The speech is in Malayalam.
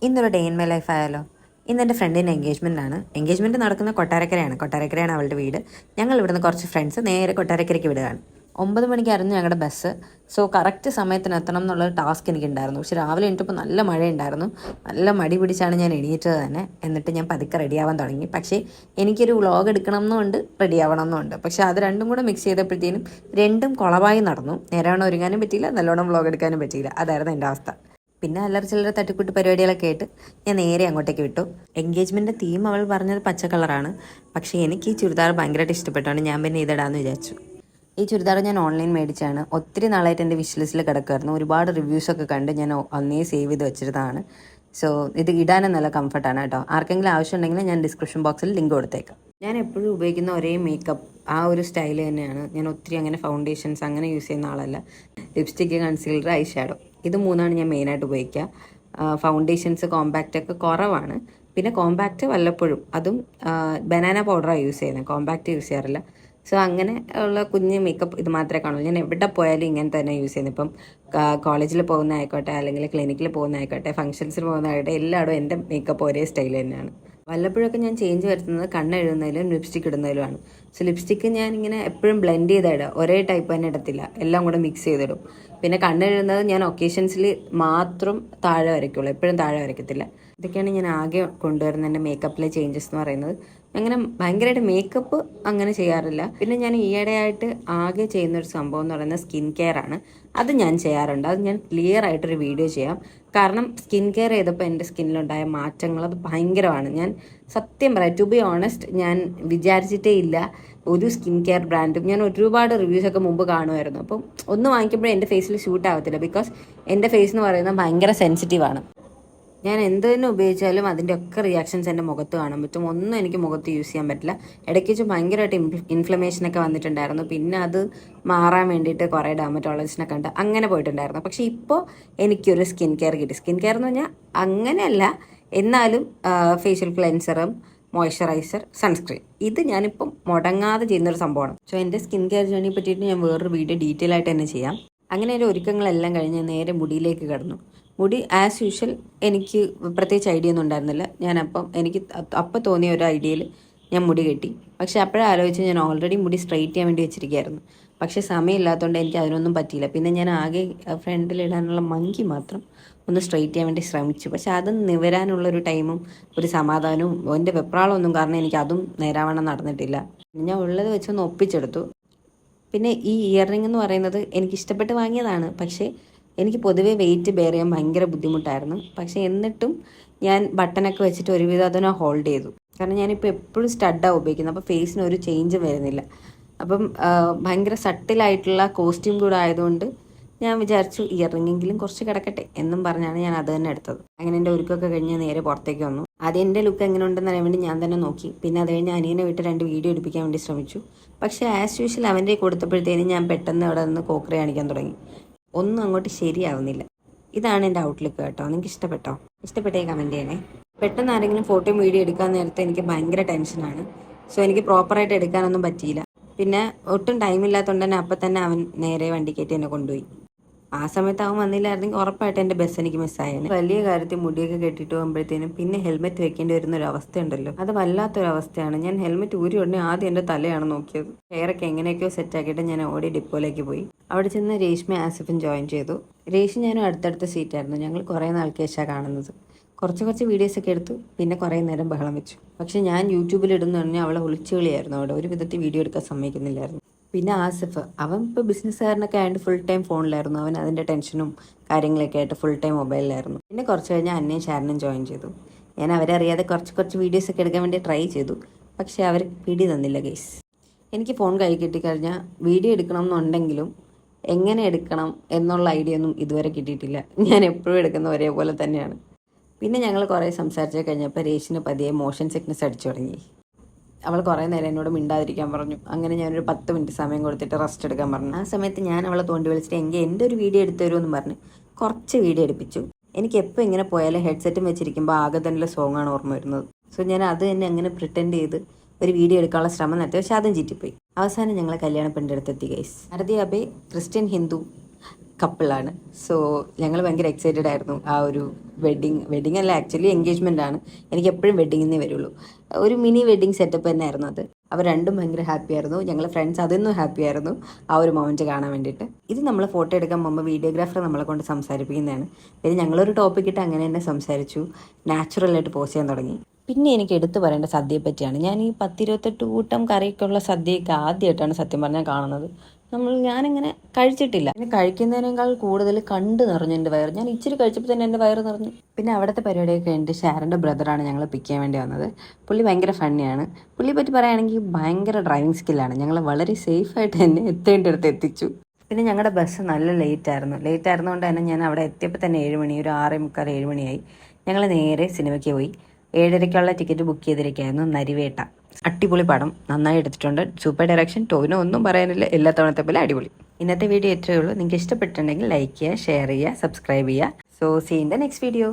ഇന്നൊരു ഡേ ഇൻ മൈ ലൈഫ് ആയാലോ. ഇന്ന് എൻ്റെ ഫ്രണ്ടിൻ്റെ എൻഗേജ്മെൻറ്റാണ്. എൻഗേജ്മെൻറ്റ് നടക്കുന്ന കൊട്ടാരക്കരയാണ് അവളുടെ വീട്. ഞങ്ങൾ ഇവിടുന്ന് കുറച്ച് ഫ്രണ്ട്സ് നേരെ കൊട്ടാരക്കരയ്ക്ക് വിടുകയാണ്. 9 മണിക്കായിരുന്നു ഞങ്ങളുടെ ബസ്. സോ കറക്റ്റ് സമയത്തിന് എത്തണം എന്നുള്ളൊരു ടാസ്ക് എനിക്കുണ്ടായിരുന്നു. പക്ഷെ രാവിലെ എണീറ്റപ്പോൾ നല്ല മഴയുണ്ടായിരുന്നു. നല്ല മടി പിടിച്ചാണ് ഞാൻ എണീറ്റത് തന്നെ. എന്നിട്ട് ഞാൻ പതുക്കെ റെഡിയാവാൻ തുടങ്ങി. പക്ഷേ എനിക്കൊരു വ്ളോഗ് എടുക്കണം എന്നുണ്ട്, റെഡിയാവണം എന്നുണ്ട്. പക്ഷേ അത് രണ്ടും കൂടെ മിക്സ് ചെയ്തപ്പോഴത്തേനും രണ്ടും കുളവായി നടന്നു. നേരവണ്ണം ഒരുങ്ങാനും പറ്റിയില്ല, നല്ലോണം വ്ളോഗ് എടുക്കാനും പറ്റിയില്ല. അതായിരുന്നു എൻ്റെ അവസ്ഥ. പിന്നെ അല്ലറ ചില്ലറ തട്ടിക്കൂട്ട് പരിപാടികളൊക്കെ ആയിട്ട് ഞാൻ നേരെ അങ്ങോട്ടേക്ക് വിട്ടു. എൻഗേജ്മെൻറ്റ് തീം അവൾ പറഞ്ഞത് പച്ച കളറാണ്. പക്ഷേ എനിക്ക് ഈ ചുരിദാർ ഭയങ്കരമായിട്ട് ഇഷ്ടപ്പെട്ടാണ് ഞാൻ പിന്നെ ഇതിടാമെന്ന് വിചാരിച്ചു. ഈ ചുരിദാർ ഞാൻ ഓൺലൈൻ മേടിച്ചാണ്. ഒത്തിരി നാളായിട്ട് എൻ്റെ വിഷ് ലിസ്റ്റിൽ കിടക്കുമായിരുന്നു. ഒരുപാട് റിവ്യൂസൊക്കെ കണ്ട് ഞാൻ അന്നേ സേവ് ചെയ്ത് വെച്ചിരുന്നതാണ്. സോ ഇത് ഇടാനും നല്ല കംഫർട്ടാണ് കേട്ടോ. ആർക്കെങ്കിലും ആവശ്യമുണ്ടെങ്കിൽ ഞാൻ ഡിസ്ക്രിപ്ഷൻ ബോക്സിൽ ലിങ്ക് കൊടുത്തേക്കാം. ഞാൻ എപ്പോഴും ഉപയോഗിക്കുന്ന ഒരേ മേക്കപ്പ് ആ ഒരു സ്റ്റൈൽ തന്നെയാണ്. ഞാൻ ഒത്തിരി അങ്ങനെ ഫൗണ്ടേഷൻസ് അങ്ങനെ യൂസ് ചെയ്യുന്ന ആളല്ല. ലിപ്സ്റ്റിക്ക്, കൺസീലർ, ഐ ഷാഡോ, ഇത് മൂന്നാണ് ഞാൻ മെയിനായിട്ട് ഉപയോഗിക്കുക. ഫൗണ്ടേഷൻസ്, കോമ്പാക്റ്റ് ഒക്കെ കുറവാണ്. പിന്നെ കോമ്പാക്റ്റ് വല്ലപ്പോഴും, അതും ബനാന പൗഡറാണ് യൂസ് ചെയ്യുന്നത്, കോമ്പാക്റ്റ് യൂസ് ചെയ്യാറില്ല. സോ അങ്ങനെ ഉള്ള കുഞ്ഞ് മേക്കപ്പ് ഇത് മാത്രമേ കാണുള്ളൂ. ഞാൻ എവിടെ പോയാലും ഇങ്ങനെ തന്നെ യൂസ് ചെയ്യുന്നത്. ഇപ്പം കോളേജിൽ പോകുന്നതായിക്കോട്ടെ, അല്ലെങ്കിൽ ക്ലിനിക്കിൽ പോകുന്നതായിക്കോട്ടെ, ഫംഗ്ഷൻസിൽ പോകുന്നതായിക്കോട്ടെ, എല്ലായിടും എൻ്റെ മേക്കപ്പ് ഒരേ സ്റ്റൈൽ തന്നെയാണ്. വല്ലപ്പോഴൊക്കെ ഞാൻ ചേഞ്ച് വരുത്തുന്നത് കണ്ണെഴുതുന്നതിലും ലിപ്സ്റ്റിക് ഇടുന്നതിലുമാണ്. സോ ലിപ്സ്റ്റിക്ക് ഞാൻ ഇങ്ങനെ എപ്പോഴും ബ്ലെൻഡ് ചെയ്തിടുക, ഒരേ ടൈപ്പ് തന്നെ ഇടത്തില്ല, എല്ലാം കൂടെ മിക്സ് ചെയ്തിടും. പിന്നെ കണ്ണെഴുതുന്നത് ഞാൻ ഒക്കേഷൻസിൽ മാത്രം താഴെ വരയ്ക്കുള്ളൂ, എപ്പോഴും താഴെ വരയ്ക്കത്തില്ല. ഇതൊക്കെയാണ് ഞാൻ ആകെ കൊണ്ടുവരുന്ന എൻ്റെ മേക്കപ്പിലെ ചേഞ്ചസ് എന്ന് പറയുന്നത്. അങ്ങനെ ഭയങ്കരമായിട്ട് മേക്കപ്പ് അങ്ങനെ ചെയ്യാറില്ല. പിന്നെ ഞാൻ ഈയിടെയായിട്ട് ആകെ ചെയ്യുന്നൊരു സംഭവം എന്ന് പറയുന്നത് സ്കിൻ കെയർ ആണ്. അത് ഞാൻ ചെയ്യാറുണ്ട്. അത് ഞാൻ ക്ലിയർ ആയിട്ടൊരു വീഡിയോ ചെയ്യാം. കാരണം സ്കിൻ കെയർ ചെയ്തപ്പോൾ എൻ്റെ സ്കിന്നിലുണ്ടായ മാറ്റങ്ങൾ അത് ഭയങ്കരമാണ്. ഞാൻ സത്യം പറയാം, ടു ബി ഓണസ്റ്റ്, ഞാൻ വിചാരിച്ചിട്ടേ ഇല്ല ഒരു സ്കിൻ കെയർ ബ്രാൻഡും. ഞാൻ ഒരുപാട് റിവ്യൂസൊക്കെ മുമ്പ് കാണുമായിരുന്നു. അപ്പം ഒന്ന് വാങ്ങിക്കുമ്പോഴേ എൻ്റെ ഫേസിൽ ഷൂട്ട് ആവത്തില്ല. ബിക്കോസ് എൻ്റെ ഫേസ് എന്ന് പറയുന്നത് ഭയങ്കര സെൻസിറ്റീവാണ്. ഞാൻ എന്ത് തന്നെ ഉപയോഗിച്ചാലും അതിൻ്റെ ഒക്കെ റിയാക്ഷൻസ് എൻ്റെ മുഖത്ത് കാണാൻ പറ്റും. ഒന്നും എനിക്ക് മുഖത്ത് യൂസ് ചെയ്യാൻ പറ്റില്ല. ഇടയ്ക്ക് വെച്ച് ഭയങ്കരമായിട്ട് ഇൻഫ്ലമേഷനൊക്കെ വന്നിട്ടുണ്ടായിരുന്നു. പിന്നെ അത് മാറാൻ വേണ്ടിയിട്ട് കുറേ ഡെർമറ്റോളജിസ്റ്റിനെ കണ്ട് അങ്ങനെ പോയിട്ടുണ്ടായിരുന്നു. പക്ഷേ ഇപ്പോൾ എനിക്കൊരു സ്കിൻ കെയർ കിട്ടി. സ്കിൻ കെയർ എന്ന് പറഞ്ഞാൽ അങ്ങനെയല്ല, എന്നാലും ഫേഷ്യൽ ക്ലെൻസറും മോയ്സ്ചറൈസർ, സൺസ്ക്രീൻ, ഇത് ഞാനിപ്പം മുടങ്ങാതെ ചെയ്യുന്നൊരു സംഭവമാണ്. സോ എൻ്റെ സ്കിൻ കെയർ ജേണിയെ പറ്റിയിട്ട് ഞാൻ വേറൊരു വീഡിയോ ഡീറ്റെയിൽ ആയിട്ട് തന്നെ ചെയ്യാം. അങ്ങനെ എൻ്റെ ഒരുക്കങ്ങളെല്ലാം കഴിഞ്ഞ് നേരെ മുടിയിലേക്ക് കടന്നു. മുടി ആസ് യൂഷ്വൽ എനിക്ക് പ്രത്യേകിച്ച് ഐഡിയ ഒന്നും ഉണ്ടായിരുന്നില്ല. എനിക്ക് അപ്പം തോന്നിയ ഒരു ഐഡിയയിൽ ഞാൻ മുടി കെട്ടി. പക്ഷേ അപ്പോഴേ ആലോചിച്ച് ഞാൻ ഓൾറെഡി മുടി സ്ട്രെയിറ്റ് ചെയ്യാൻ വേണ്ടി വെച്ചിരിക്കുകയായിരുന്നു. പക്ഷേ സമയമില്ലാത്തതുകൊണ്ട് എനിക്ക് അതിനൊന്നും പറ്റിയില്ല. പിന്നെ ഞാൻ ആകെ ഫ്രണ്ടിലിടാനുള്ള മങ്കി മാത്രം ഒന്ന് സ്ട്രെയിറ്റ് ചെയ്യാൻ വേണ്ടി ശ്രമിച്ചു. പക്ഷെ അത് നിവരാനുള്ളൊരു ടൈമും ഒരു സമാധാനവും എൻ്റെ വെപ്രാളമൊന്നും കാരണം എനിക്ക് അതും നേരാവണ്ണം നടന്നിട്ടില്ല. ഞാൻ ഉള്ളത് വെച്ചൊന്ന് ഒപ്പിച്ചെടുത്തു. പിന്നെ ഈ ഇയർ റിംഗ് എന്ന് പറയുന്നത് എനിക്ക് ഇഷ്ടപ്പെട്ട് വാങ്ങിയതാണ്. പക്ഷേ എനിക്ക് പൊതുവേ വെയിറ്റ് ബെയർ ചെയ്യാൻ ഭയങ്കര ബുദ്ധിമുട്ടായിരുന്നു. പക്ഷേ എന്നിട്ടും ഞാൻ ബട്ടനൊക്കെ വെച്ചിട്ട് ഒരുവിധം അതിനെ ഹോൾഡ് ചെയ്തു. കാരണം ഞാനിപ്പോൾ എപ്പോഴും സ്റ്റഡാണ് ഉപയോഗിക്കുന്നത്. അപ്പോൾ ഫേസിന് ഒരു ചേഞ്ച് വരുന്നില്ല. അപ്പം ഭയങ്കര സട്ടിലായിട്ടുള്ള കോസ്റ്റ്യൂം കൂടെ ആയതുകൊണ്ട് ഞാൻ വിചാരിച്ചു ഇയർ റിംഗെങ്കിലും കുറച്ച് കിടക്കട്ടെ എന്നും പറഞ്ഞാണ് ഞാൻ അത് തന്നെ എടുത്തത്. അങ്ങനെ എൻ്റെ ഒരുക്കൊക്കെ കഴിഞ്ഞ് നേരെ പുറത്തേക്ക് വന്നു. ആദ്യം എൻ്റെ ലുക്ക് എങ്ങനെ ഉണ്ടെന്ന് അറിയാൻ വേണ്ടി ഞാൻ തന്നെ നോക്കി. പിന്നെ അത് കഴിഞ്ഞ് അനിയനെ വിട്ട് 2 വീഡിയോ എടുപ്പിക്കാൻ വേണ്ടി ശ്രമിച്ചു. പക്ഷേ ആസ് യൂഷ്വൽ അവൻ്റെ കൊടുത്തപ്പോഴത്തേനും ഞാൻ പെട്ടെന്ന് അവിടെ നിന്ന് കോക്കറി കാണിക്കാൻ തുടങ്ങി. ഒന്നും അങ്ങോട്ട് ശരിയാവുന്നില്ല. ഇതാണ് എൻ്റെ ഔട്ട്ലുക്ക് കേട്ടോ. നിങ്ങൾക്ക് ഇഷ്ടപ്പെട്ടോ? ഇഷ്ടപ്പെട്ടേ കമൻറ്റ് ചെയ്യണേ. പെട്ടെന്ന് ആരെങ്കിലും ഫോട്ടോയും വീഡിയോ എടുക്കാൻ നേരത്തെ എനിക്ക് ഭയങ്കര ടെൻഷനാണ്. സോ എനിക്ക് പ്രോപ്പറായിട്ട് എടുക്കാനൊന്നും പറ്റിയില്ല. പിന്നെ ഒട്ടും ടൈമില്ലാത്തതുകൊണ്ട് തന്നെ അപ്പം തന്നെ അവൻ നേരെ വണ്ടി കയറ്റി എന്നെ കൊണ്ടുപോയി. ആ സമയത്ത് അവൻ വന്നില്ലായിരുന്നെങ്കിൽ ഉറപ്പായിട്ട് എൻ്റെ ബസ് എനിക്ക് മിസ്സായേനെ. വലിയ കാര്യത്തിൽ മുടിയൊക്കെ കെട്ടിയിട്ട് പോകുമ്പോഴത്തേനും പിന്നെ ഹെൽമെറ്റ് വെക്കേണ്ടി വരുന്ന ഒരു അവസ്ഥയുണ്ടല്ലോ, അത് വല്ലാത്തൊരു അവസ്ഥയാണ്. ഞാൻ ഹെൽമെറ്റ് ഊരി ഉടനെ ആദ്യം എൻ്റെ തലയാണ് നോക്കിയത്. ഹെയറൊക്കെ എങ്ങനെയൊക്കെയോ സെറ്റാക്കിയിട്ട് ഞാൻ ഓടി ഡിപ്പോയിലേക്ക് പോയി. അവിടെ ചെന്ന് രേഷ്മ ആസിഫും ജോയിൻ ചെയ്തു. രേഷ്മ ഞാനും അടുത്തടുത്ത സീറ്റായിരുന്നു. ഞങ്ങൾ കുറേ നാൾക്ക് ശേഷമാണ് കാണുന്നത്. കുറച്ച് വീഡിയോസൊക്കെ എടുത്തു. പിന്നെ കുറേ നേരം ബഹളം വെച്ചു. പക്ഷെ ഞാൻ യൂട്യൂബിലിടുന്നു പറഞ്ഞാൽ അവളെ ഒളിച്ചുകളിയായിരുന്നു. അവിടെ ഒരു വിധത്തിൽ വീഡിയോ എടുക്കാൻ സമ്മതിക്കുന്നില്ലായിരുന്നു. പിന്നെ ആസിഫ്, അവൻ ഇപ്പോൾ ബിസിനസ്സുകാരനൊക്കെ ആയതുകൊണ്ട് ഫുൾ ടൈം ഫോണിലായിരുന്നു. അവൻ അതിൻ്റെ ടെൻഷനും കാര്യങ്ങളൊക്കെ ആയിട്ട് ഫുൾ ടൈം മൊബൈലിലായിരുന്നു. പിന്നെ കുറച്ച് കഴിഞ്ഞ് അന്നയും ഷാരനും ജോയിൻ ചെയ്തു. ഞാൻ അവരെ അറിയാതെ കുറച്ച് വീഡിയോസൊക്കെ എടുക്കാൻ വേണ്ടി ട്രൈ ചെയ്തു. പക്ഷേ അവർ പിടി തന്നില്ല ഗൈസ്. എനിക്ക് ഫോൺ കൈ കിട്ടിക്കഴിഞ്ഞാൽ വീഡിയോ എടുക്കണം എന്നുണ്ടെങ്കിലും എങ്ങനെ എടുക്കണം എന്നുള്ള ഐഡിയ ഒന്നും ഇതുവരെ കിട്ടിയിട്ടില്ല. ഞാൻ എപ്പോഴും എടുക്കുന്ന ഒരേപോലെ തന്നെയാണ്. പിന്നെ ഞങ്ങൾ കുറേ സംസാരിച്ച് കഴിഞ്ഞപ്പോൾ രേഷിന് പതിയെ മോഷൻ സിക്നസ് അടിച്ചു തുടങ്ങി. അവൾ കുറേ നേരം എന്നോട് മിണ്ടാതിരിക്കാൻ പറഞ്ഞു. അങ്ങനെ ഞാനൊരു 10 മിനിറ്റ് സമയം കൊടുത്തിട്ട് റെസ്റ്റ് എടുക്കാൻ പറഞ്ഞു. ആ സമയത്ത് ഞാൻ അവളെ തോണ്ടി വിളിച്ചിട്ട് എൻ്റെ ഒരു വീഡിയോ എടുത്തു തരുമെന്ന് പറഞ്ഞ് കുറച്ച് വീഡിയോ എടുപ്പിച്ചു. എനിക്ക് എപ്പോൾ ഇങ്ങനെ പോയാലും ഹെഡ്സെറ്റും വെച്ചിരിക്കുമ്പോൾ ആകെ തന്നെ സോങ്ങാണ് ഓർമ്മ വരുന്നത്. സോ ഞാൻ അത് തന്നെ അങ്ങനെ പ്രിറ്റൻഡ് ചെയ്ത് ഒരു വീഡിയോ എടുക്കാനുള്ള ശ്രമം നടത്തി. പക്ഷെ അതും ചീറ്റിപ്പോയി. അവസാനം ഞങ്ങൾ കല്യാണ പെണ്ണിൻ്റെ അടുത്തെത്തി ഗൈസ്. ഭാരതി അബേ ക്രിസ്ത്യൻ ഹിന്ദു കപ്പിളാണ്. സോ ഞങ്ങൾ ഭയങ്കര എക്സൈറ്റഡ് ആയിരുന്നു. ആ ഒരു വെഡിങ് അല്ല, ആക്ച്വലി എൻഗേജ്മെൻ്റ് ആണ്. എനിക്ക് എപ്പോഴും വെഡിങ്ങിന്നേ വരുള്ളൂ. ഒരു മിനി വെഡിങ് സെറ്റപ്പ് തന്നെ ആയിരുന്നു അത്. അവർ രണ്ടും ഭയങ്കര ഹാപ്പി ആയിരുന്നു. ഞങ്ങൾ ഫ്രണ്ട്സ് അതൊന്നും ഹാപ്പി ആയിരുന്നു ആ ഒരു മൊമെൻറ്റ് കാണാൻ വേണ്ടിയിട്ട്. ഇത് നമ്മൾ ഫോട്ടോ എടുക്കാൻ പോകുമ്പോൾ വീഡിയോഗ്രാഫർ നമ്മളെ കൊണ്ട് സംസാരിപ്പിക്കുന്നതാണ്. പിന്നെ ഞങ്ങളൊരു ടോപ്പിക് ഇട്ട് അങ്ങനെ തന്നെ സംസാരിച്ചു, നാച്ചുറലായിട്ട് പോസ്റ്റ് ചെയ്യാൻ തുടങ്ങി. പിന്നെ എനിക്ക് എടുത്തു പറയേണ്ട സദ്യയെ പറ്റിയാണ്. ഞാൻ ഈ 10-28 കൂട്ടം കറിയൊക്കെയുള്ള സദ്യയൊക്കെ ആദ്യമായിട്ടാണ് സത്യം പറഞ്ഞാൽ കാണുന്നത്. ഞാനിങ്ങനെ കഴിച്ചിട്ടില്ല. പിന്നെ കഴിക്കുന്നതിനേക്കാൾ കൂടുതൽ കണ്ടു നിറഞ്ഞു എൻ്റെ വയറ്. ഞാൻ ഇച്ചിരി കഴിച്ചപ്പോൾ തന്നെ എൻ്റെ വയറ് നിറഞ്ഞു. പിന്നെ അവിടുത്തെ പരിപാടിയൊക്കെ കഴിഞ്ഞിട്ട് ഷാരൻ്റെ ബ്രദറാണ് ഞങ്ങൾ പിക്ക് ചെയ്യാൻ വേണ്ടി വന്നത്. പുള്ളി ഭയങ്കര ഫണ്ണിയാണ്. പുള്ളിയെ പറ്റി പറയുകയാണെങ്കിൽ ഭയങ്കര ഡ്രൈവിംഗ് സ്കില്ലാണ്. ഞങ്ങൾ വളരെ സേഫായിട്ട് തന്നെ എത്തേണ്ടടുത്ത് എത്തിച്ചു. പിന്നെ ഞങ്ങളുടെ ബസ് നല്ല ലേറ്റ് ആയിരുന്നതുകൊണ്ട് തന്നെ ഞാൻ അവിടെ എത്തിയപ്പോൾ തന്നെ 7 മണി, ഒരു 6:45, 7 മണിയായി. ഞങ്ങൾ നേരെ സിനിമയ്ക്ക് പോയി. 7:30-ക്കുള്ള ടിക്കറ്റ് ബുക്ക് ചെയ്തിരിക്കുകയായിരുന്നു. നരിവേട്ട. അടിപൊളി പടം, നന്നായി എടുത്തിട്ടുണ്ട്. സൂപ്പർ ഡയറക്ഷൻ, ടോവിനോ ഒന്നും പറയാനില്ല, എല്ലാ തവണത്തെ പോലെ അടിപൊളി. ഇന്നത്തെ വീഡിയോ ഇത്രയേ ഉള്ളൂ. നിങ്ങൾക്ക് ഇഷ്ടപ്പെട്ടിട്ടുണ്ടെങ്കിൽ ലൈക്ക് ചെയ്യുക, ഷെയർ ചെയ്യുക, സബ്സ്ക്രൈബ് ചെയ്യുക. So see in the next video.